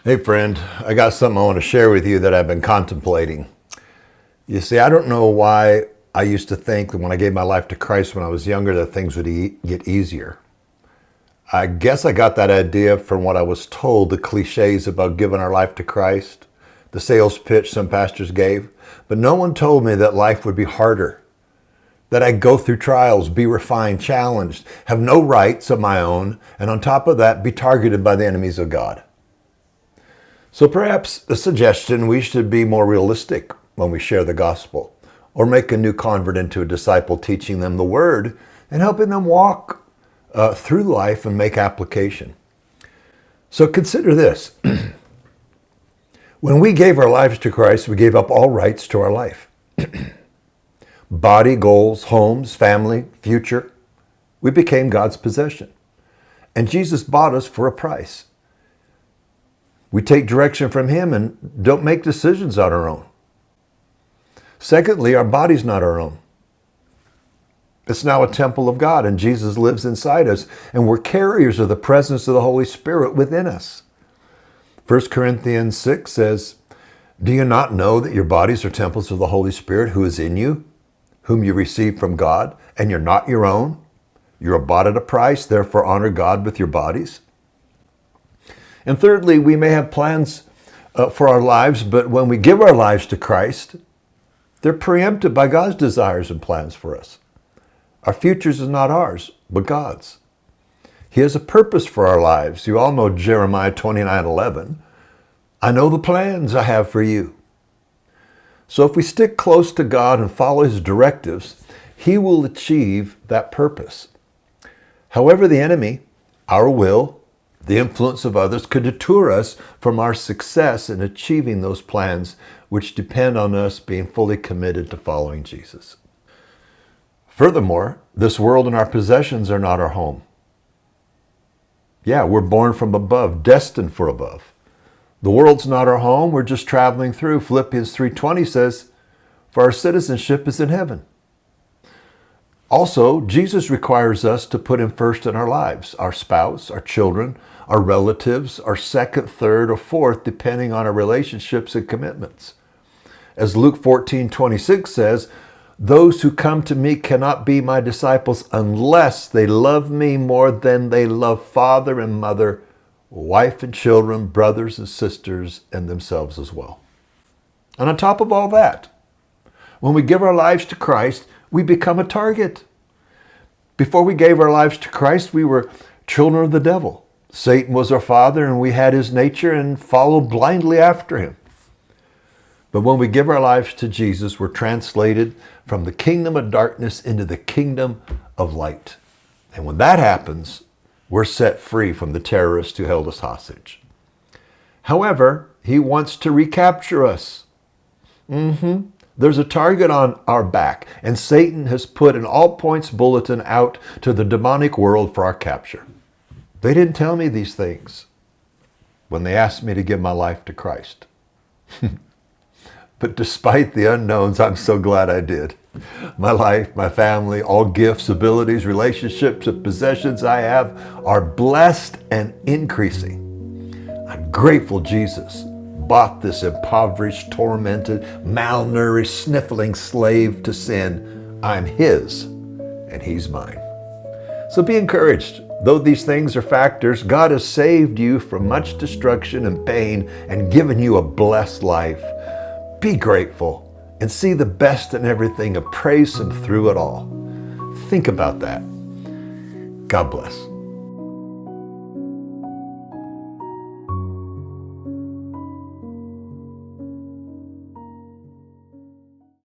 Hey friend, I got something I want to share with you that I've been contemplating. You see, I don't know why I used to think that when I gave my life to Christ when I was younger that things would get easier. I guess I got that idea from what I was told, the clichés about giving our life to Christ, the sales pitch some pastors gave. But no one told me that life would be harder, that I'd go through trials, be refined, challenged, have no rights of my own, and on top of that, be targeted by the enemies of God. So perhaps a suggestion, we should be more realistic when we share the gospel or make a new convert into a disciple, teaching them the word and helping them walk through life and make application. So consider this. When we gave our lives to Christ, we gave up all rights to our life. Body, goals, homes, family, future. We became God's possession. And Jesus bought us for a price. We take direction from Him and don't make decisions on our own. Secondly, our body's not our own. It's now a temple of God, and Jesus lives inside us, and we're carriers of the presence of the Holy Spirit within us. 1 Corinthians 6 says, "Do you not know that your bodies are temples of the Holy Spirit who is in you, whom you received from God, and you're not your own? You are bought at a price, therefore honor God with your bodies." And thirdly, we may have plans for our lives, but when we give our lives to Christ, they're preempted by God's desires and plans for us. Our futures is not ours, but God's. He has a purpose for our lives. You all know Jeremiah 29:11. "I know the plans I have for you." So if we stick close to God and follow His directives, He will achieve that purpose. However, the enemy, our will, the influence of others could deter us from our success in achieving those plans, which depend on us being fully committed to following Jesus. Furthermore, this world and our possessions are not our home. Yeah, we're born from above, destined for above. The world's not our home, we're just traveling through. Philippians 3:20 says, "For our citizenship is in heaven." Also, Jesus requires us to put Him first in our lives, our spouse, our children, our relatives, our second, third, or fourth, depending on our relationships and commitments. As Luke 14:26 says, "Those who come to me cannot be my disciples unless they love me more than they love father and mother, wife and children, brothers and sisters, and themselves as well." And on top of all that, when we give our lives to Christ, we become a target. Before we gave our lives to Christ, we were children of the devil. Satan was our father, and we had his nature and followed blindly after him. But when we give our lives to Jesus, we're translated from the kingdom of darkness into the kingdom of light. And when that happens, we're set free from the terrorists who held us hostage. However, he wants to recapture us. There's a target on our back, and Satan has put an all-points bulletin out to the demonic world for our capture. They didn't tell me these things when they asked me to give my life to Christ. But despite the unknowns, I'm so glad I did. My life, my family, all gifts, abilities, relationships, and possessions I have are blessed and increasing. I'm grateful Jesus bought this impoverished, tormented, malnourished, sniffling slave to sin. I'm His, and He's mine. So be encouraged. Though these things are factors, God has saved you from much destruction and pain and given you a blessed life. Be grateful and see the best in everything and praise Him through it all. Think about that. God bless.